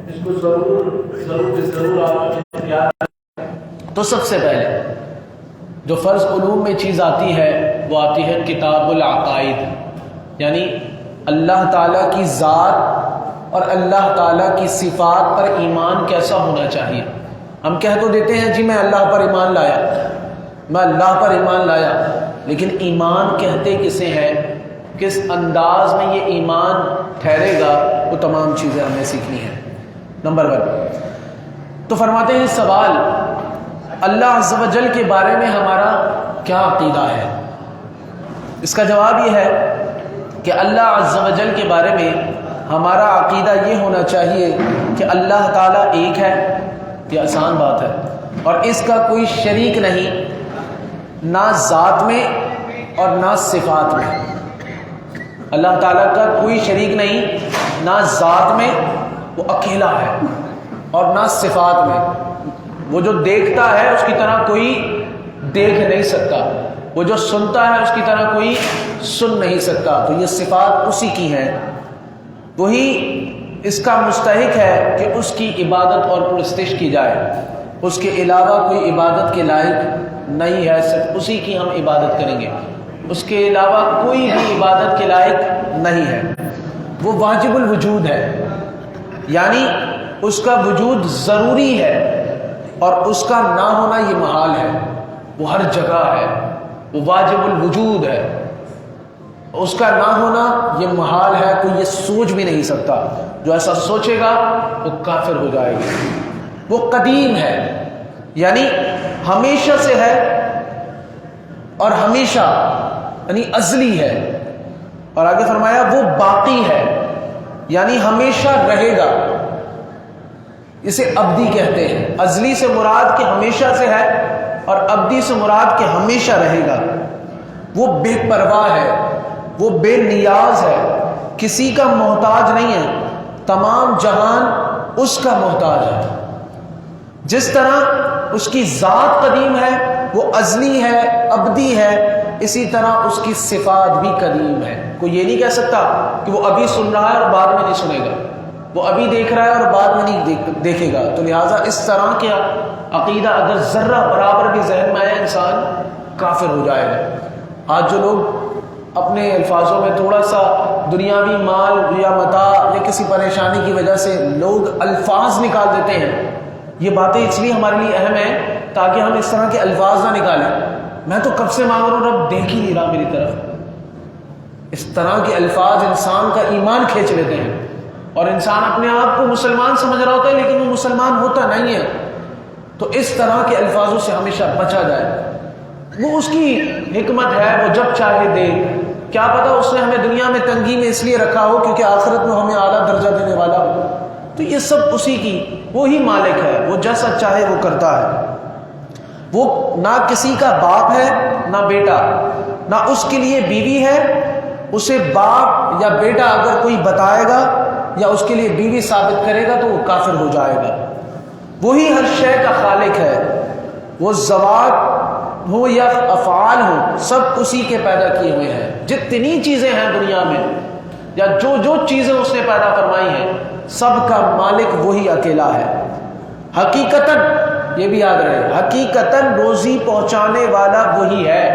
اس کو ضرور آپ یاد. تو سب سے پہلے جو فرض علوم میں چیز آتی ہے وہ آتی ہے کتاب العقائد، یعنی اللہ تعالیٰ کی ذات اور اللہ تعالیٰ کی صفات پر ایمان کیسا ہونا چاہیے. ہم کہہ تو دیتے ہیں جی میں اللہ پر ایمان لایا، میں اللہ پر ایمان لایا، لیکن ایمان کہتے کسے ہیں، کس انداز میں یہ ایمان ٹھہرے گا، وہ تمام چیزیں ہمیں سیکھنی ہیں. نمبر 1 تو فرماتے ہیں سوال، اللہ عز و جل کے بارے میں ہمارا کیا عقیدہ ہے. اس کا جواب یہ ہے کہ اللہ عز و جل کے بارے میں ہمارا عقیدہ یہ ہونا چاہیے کہ اللہ تعالیٰ ایک ہے. یہ آسان بات ہے، اور اس کا کوئی شریک نہیں، نہ ذات میں اور نہ صفات میں. اللہ تعالیٰ کا کوئی شریک نہیں، نہ ذات میں، وہ اکیلا ہے، اور نہ صفات میں. وہ جو دیکھتا ہے اس کی طرح کوئی دیکھ نہیں سکتا، وہ جو سنتا ہے اس کی طرح کوئی سن نہیں سکتا. تو یہ صفات اسی کی ہیں، وہی اس کا مستحق ہے کہ اس کی عبادت اور پرستش کی جائے. اس کے علاوہ کوئی عبادت کے لائق نہیں ہے، صرف اسی کی ہم عبادت کریں گے. اس کے علاوہ کوئی بھی عبادت کے لائق نہیں ہے. وہ واجب الوجود ہے، یعنی اس کا وجود ضروری ہے، اور اس کا نہ ہونا یہ محال ہے. وہ ہر جگہ ہے، وہ واجب الوجود ہے، اس کا نہ ہونا یہ محال ہے. کوئی یہ سوچ بھی نہیں سکتا، جو ایسا سوچے گا وہ کافر ہو جائے گا. وہ قدیم ہے، یعنی ہمیشہ سے ہے، اور ہمیشہ یعنی ازلی ہے. اور آگے فرمایا وہ باقی ہے، یعنی ہمیشہ رہے گا. اسے ابدی کہتے ہیں. ازلی سے مراد کہ ہمیشہ سے ہے، اور ابدی سے مراد کہ ہمیشہ رہے گا. وہ بے پرواہ ہے، وہ بے نیاز ہے، کسی کا محتاج نہیں ہے. تمام جہان اس کا محتاج ہے. جس طرح اس کی ذات قدیم ہے، وہ ازلی ہے، ابدی ہے، اسی طرح اس کی صفات بھی قدیم ہے. کوئی یہ نہیں کہہ سکتا کہ وہ ابھی سن رہا ہے اور بعد میں نہیں سنے گا، وہ ابھی دیکھ رہا ہے اور بعد میں نہیں دیکھے گا. تو لہٰذا اس طرح کے عقیدہ اگر ذرہ برابر بھی ذہن میں آیا، انسان کافر ہو جائے گا. آج جو لوگ اپنے الفاظوں میں تھوڑا سا دنیاوی مال یا متاع یا کسی پریشانی کی وجہ سے لوگ الفاظ نکال دیتے ہیں، یہ باتیں اس لیے ہمارے لیے اہم ہیں تاکہ ہم اس طرح کے الفاظ نہ نکالیں. میں تو کب سے مانگ رہا ہوں، رب دیکھ ہی نہیں رہا میری طرف. اس طرح کے الفاظ انسان کا ایمان کھینچ لیتے ہیں، اور انسان اپنے آپ کو مسلمان سمجھ رہا ہوتا ہے لیکن وہ مسلمان ہوتا نہیں ہے. تو اس طرح کے الفاظوں سے ہمیشہ بچا جائے. وہ اس کی حکمت ہے، وہ جب چاہے دے. کیا پتہ اس نے ہمیں دنیا میں تنگی میں اس لیے رکھا ہو کیونکہ آخرت میں ہمیں اعلیٰ درجہ دینے والا ہو. تو یہ سب اسی کی، وہی مالک ہے، وہ جیسا چاہے وہ کرتا ہے. وہ نہ کسی کا باپ ہے نہ بیٹا، نہ اس کے لیے بیوی ہے. اسے باپ یا بیٹا اگر کوئی بتائے گا یا اس کے لیے بیوی ثابت کرے گا تو وہ کافر ہو جائے گا. وہی ہر شے کا خالق ہے. وہ ذوات ہو یا افعال ہو، سب اسی کے پیدا کیے ہوئے ہیں. جتنی چیزیں ہیں دنیا میں یا جو چیزیں اس نے پیدا فرمائی ہیں، سب کا مالک وہی اکیلا ہے. حقیقتاً یہ بھی یاد رہے، حقیقتاً روزی پہنچانے والا وہی ہے،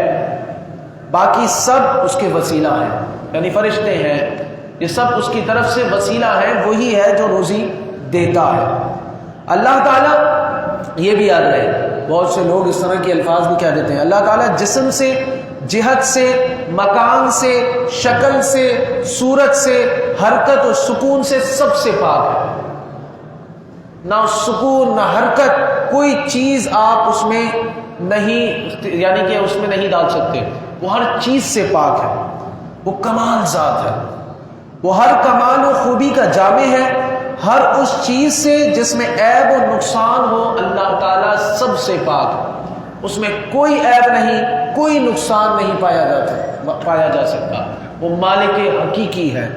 باقی سب اس کے وسیلہ ہیں. یعنی فرشتے ہیں، یہ سب اس کی طرف سے وسیلہ ہیں. وہی ہے جو روزی دیتا ہے. اللہ تعالیٰ، یہ بھی یاد رہے، بہت سے لوگ اس طرح کے الفاظ بھی کہہ دیتے ہیں. اللہ تعالیٰ جسم سے، جہت سے، مکان سے، شکل سے، صورت سے، حرکت و سکون سے سب سے پاک ہے. نہ سکون نہ حرکت، کوئی چیز آپ اس میں نہیں، یعنی کہ اس میں نہیں ڈال سکتے. وہ ہر چیز سے پاک ہے. وہ کمال ذات ہے. وہ ہر کمال و خوبی کا جامع ہے. ہر اس چیز سے جس میں عیب و نقصان ہو، اللہ تعالیٰ سب سے پاک ہے. اس میں کوئی عیب نہیں، کوئی نقصان نہیں پایا جا سکتا. وہ مالک حقیقی ہے.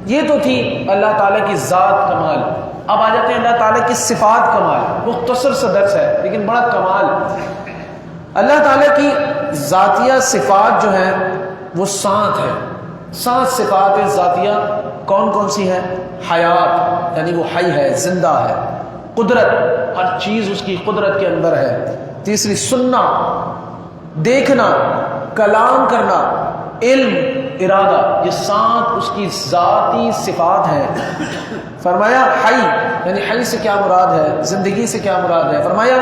یہ تو تھی اللہ تعالیٰ کی ذات کمال. اب آ جاتے ہیں اللہ تعالیٰ کی صفات کمال. مختصر سا درس ہے لیکن بڑا کمال. اللہ تعالیٰ کی ذاتیہ صفات جو ہیں وہ 7 ہیں. 7 صفات ذاتیہ کون کون سی ہیں؟ حیات یعنی وہ حی ہے، زندہ ہے، قدرت ہر چیز اس کی قدرت کے اندر ہے، تیسری سننا، دیکھنا، کلام کرنا، علم، ارادہ، یہ 7 اس کی ذاتی صفات ہیں۔ فرمایا حی یعنی حی سے کیا مراد ہے، زندگی سے کیا مراد ہے؟ فرمایا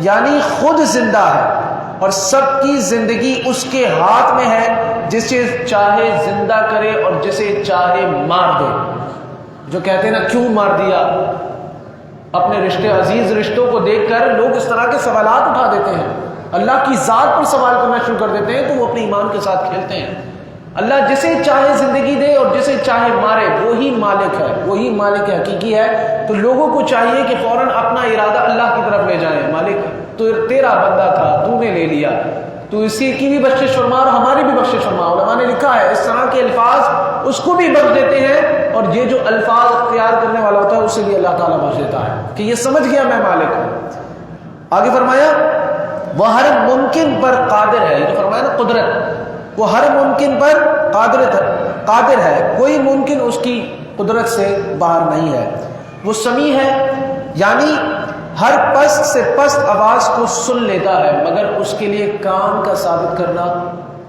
یعنی خود زندہ ہے اور سب کی زندگی اس کے ہاتھ میں ہے، جسے چاہے زندہ کرے اور جسے چاہے مار دے۔ جو کہتے ہیں نا کیوں مار دیا، اپنے رشتے عزیز رشتوں کو دیکھ کر لوگ اس طرح کے سوالات اٹھا دیتے ہیں، اللہ کی ذات پر سوال کرنا شروع کر دیتے ہیں، تو وہ اپنے ایمان کے ساتھ کھیلتے ہیں۔ اللہ جسے چاہے زندگی دے اور جسے چاہے مارے، وہی مالک ہے، وہی مالک حقیقی ہے۔ تو لوگوں کو چاہیے کہ فوراً اپنا ارادہ اللہ کی طرف لے جائیں، مالک تو تیرا بندہ تھا، تو نے لے لیا، تو اسی کی بھی بخشش فرما اور ہماری بھی بخشش فرما۔ علماء نے لکھا ہے اس طرح کے الفاظ اس کو بھی بخش دیتے ہیں، اور یہ جو الفاظ اختیار کرنے والا ہوتا ہے اسے بھی اللہ تعالیٰ بخش دیتا ہے کہ یہ سمجھ گیا میں مالک ہوں۔ آگے فرمایا وہ ہر ممکن پر قادر ہے، یہ جو فرمایا نا قدرت، وہ ہر ممکن پر قادر ہے، کوئی ممکن اس کی قدرت سے باہر نہیں ہے۔ وہ سمیع ہے یعنی ہر پست سے پست آواز کو سن لیتا ہے، مگر اس کے لیے کان کا ثابت کرنا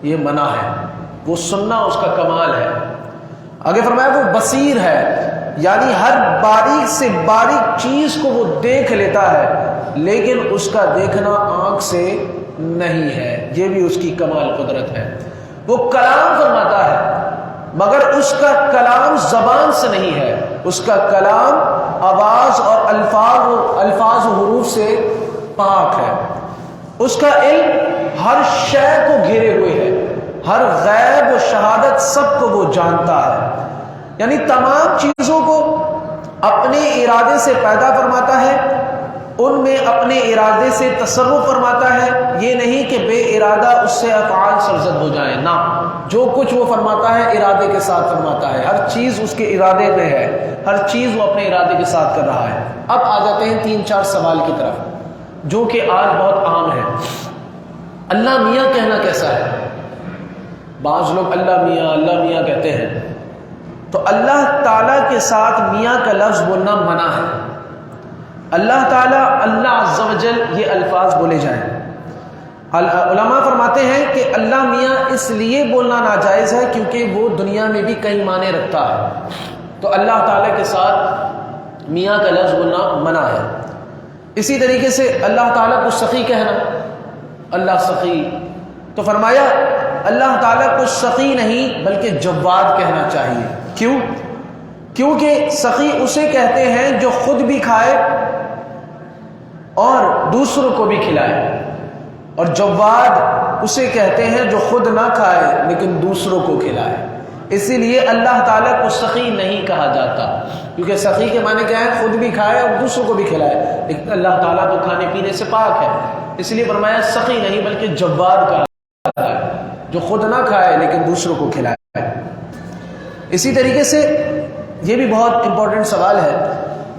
یہ منع ہے، وہ سننا اس کا کمال ہے۔ آگے فرمایا وہ بصیر ہے یعنی ہر باریک سے باریک چیز کو وہ دیکھ لیتا ہے، لیکن اس کا دیکھنا آنکھ سے نہیں ہے، یہ بھی اس کی کمال قدرت ہے۔ وہ کلام فرماتا ہے مگر اس کا کلام زبان سے نہیں ہے، اس کا کلام آواز اور الفاظ و حروف سے پاک ہے۔ اس کا علم ہر شے کو گھیرے ہوئے ہے، ہر غیب و شہادت سب کو وہ جانتا ہے، یعنی تمام چیزوں کو اپنے ارادے سے پیدا فرماتا ہے، ان میں اپنے ارادے سے تصرف فرماتا ہے، یہ نہیں کہ بے ارادہ اس سے افعال سرزد ہو جائیں، نہ، جو کچھ وہ فرماتا ہے ارادے کے ساتھ فرماتا ہے، ہر چیز اس کے ارادے میں ہے، ہر چیز وہ اپنے ارادے کے ساتھ کر رہا ہے۔ اب آ جاتے ہیں 3-4 سوال کی طرف جو کہ آج بہت عام ہے۔ اللہ میاں کہنا کیسا ہے؟ بعض لوگ اللہ میاں کہتے ہیں، تو اللہ تعالیٰ کے ساتھ میاں کا لفظ بولنا منع ہے۔ اللہ تعالیٰ اللہ عز و جل یہ الفاظ بولے جائیں۔ علماء فرماتے ہیں کہ اللہ میاں اس لیے بولنا ناجائز ہے کیونکہ وہ دنیا میں بھی کئی معنی رکھتا ہے، تو اللہ تعالیٰ کے ساتھ میاں کا لفظ بولنا منع ہے۔ اسی طریقے سے اللہ تعالیٰ کو سخی کہنا، اللہ سخی، تو فرمایا اللہ تعالیٰ کو سخی نہیں بلکہ جواد کہنا چاہیے۔ کیوں؟ کیونکہ سخی اسے کہتے ہیں جو خود بھی کھائے اور دوسروں کو بھی کھلائے، اور جواد اسے کہتے ہیں جو خود نہ کھائے لیکن دوسروں کو کھلائے۔ اسی لیے اللہ تعالیٰ کو سخی نہیں کہا جاتا، کیونکہ سخی کے معنی کیا ہے؟ خود بھی کھائے اور دوسروں کو بھی کھلائے، لیکن اللہ تعالیٰ تو کھانے پینے سے پاک ہے، اس لیے فرمایا سخی نہیں بلکہ جواد کہا جاتا ہے، جو خود نہ کھائے لیکن دوسروں کو کھلائے۔ اسی طریقے سے یہ بھی بہت امپورٹنٹ سوال ہے،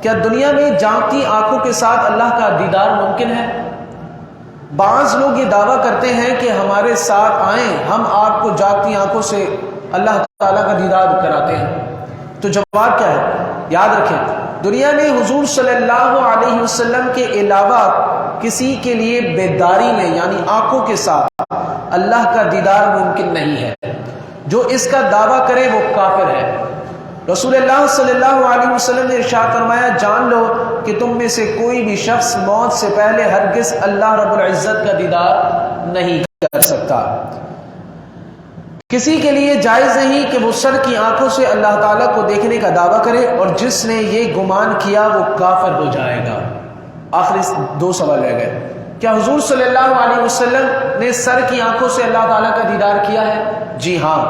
کیا دنیا میں جانتی آنکھوں کے ساتھ اللہ کا دیدار ممکن ہے؟ بعض لوگ یہ دعویٰ کرتے ہیں کہ ہمارے ساتھ آئیں، ہم آپ کو جاگتی آنکھوں سے اللہ تعالیٰ کا دیدار کراتے ہیں۔ تو جواب کیا ہے؟ یاد رکھیں، دنیا میں حضور صلی اللہ علیہ وسلم کے علاوہ کسی کے لیے بیداری میں یعنی آنکھوں کے ساتھ اللہ کا دیدار ممکن نہیں ہے۔ جو اس کا دعویٰ کرے وہ کافر ہے۔ رسول اللہ صلی اللہ علیہ وسلم نے ارشاد فرمایا، جان لو کہ تم میں سے کوئی بھی شخص موت سے پہلے ہرگز اللہ رب العزت کا دیدار نہیں کر سکتا۔ کسی کے لیے جائز نہیں کہ وہ سر کی آنکھوں سے اللہ تعالیٰ کو دیکھنے کا دعویٰ کرے، اور جس نے یہ گمان کیا وہ کافر ہو جائے گا۔ آخری 2 سوال رہ گئے۔ کیا حضور صلی اللہ علیہ وسلم نے سر کی آنکھوں سے اللہ تعالیٰ کا دیدار کیا ہے؟ جی ہاں،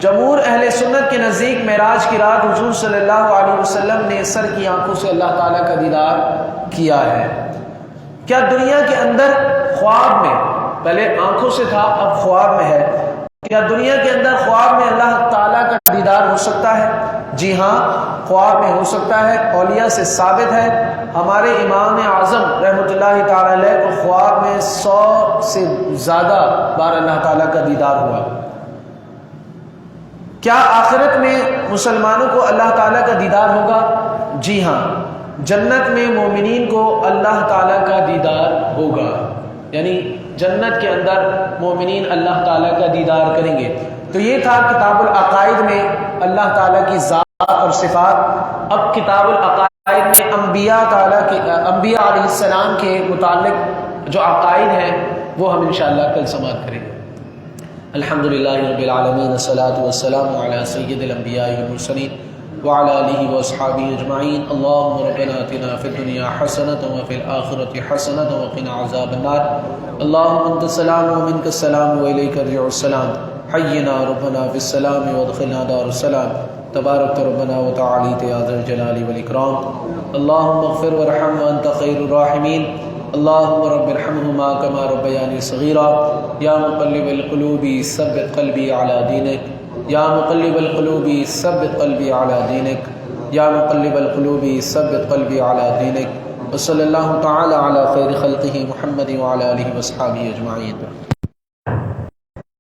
جمہور اہل سنت کے نزدیک معراج کی رات حضور صلی اللہ علیہ وسلم نے سر کی آنکھوں سے اللہ تعالیٰ کا دیدار کیا ہے۔ کیا دنیا کے اندر خواب میں، پہلے آنکھوں سے تھا اب خواب میں ہے، کیا دنیا کے اندر خواب میں اللہ تعالیٰ کا دیدار ہو سکتا ہے؟ جی ہاں، خواب میں ہو سکتا ہے، اولیاء سے ثابت ہے۔ ہمارے امام اعظم رحمۃ اللہ تعالی علیہ کو خواب میں 100 سے زیادہ بار اللہ تعالیٰ کا دیدار ہوا۔ کیا آخرت میں مسلمانوں کو اللہ تعالیٰ کا دیدار ہوگا؟ جی ہاں، جنت میں مومنین کو اللہ تعالیٰ کا دیدار ہوگا، یعنی جنت کے اندر مومنین اللہ تعالیٰ کا دیدار کریں گے۔ تو یہ تھا کتاب العقائد میں اللہ تعالیٰ کی ذات اور صفات۔ اب کتاب العقائد میں انبیاء علیہ السلام کے متعلق جو عقائد ہیں وہ ہم انشاءاللہ کل سماعت کریں گے۔ الحمدللہ رب العالمین، والصلاة والسلام علی سید الانبیاء والمرسلین وعلی آلہ واصحابہ اجمعین۔ اللہم ربنا آتنا فی الدنیا حسنۃ وفی الآخرۃ حسنۃ وقنا عذاب النار۔ اللہم انت السلام ومنک السلام والیک یرجع السلام، حینا ربنا فی السلام وادخلنا دار السلام، تبارک ربنا وتعالیت یا ذا الجلال والاکرام۔ اللہم اغفر وارحم وانت خیر الراحمین، اللہم رب ارحمہما کما ربیانی صغیرا۔ یا مقلب القلوب ثبت قلبی علی دینک، یا مقلب القلوب ثبت قلبی علی دینک، یا مقلب القلوب ثبت قلبی علی دینک۔ وصلی اللہ تعالی علی خیر خلقہ محمد وعلی آلہ واصحابہ اجمعین۔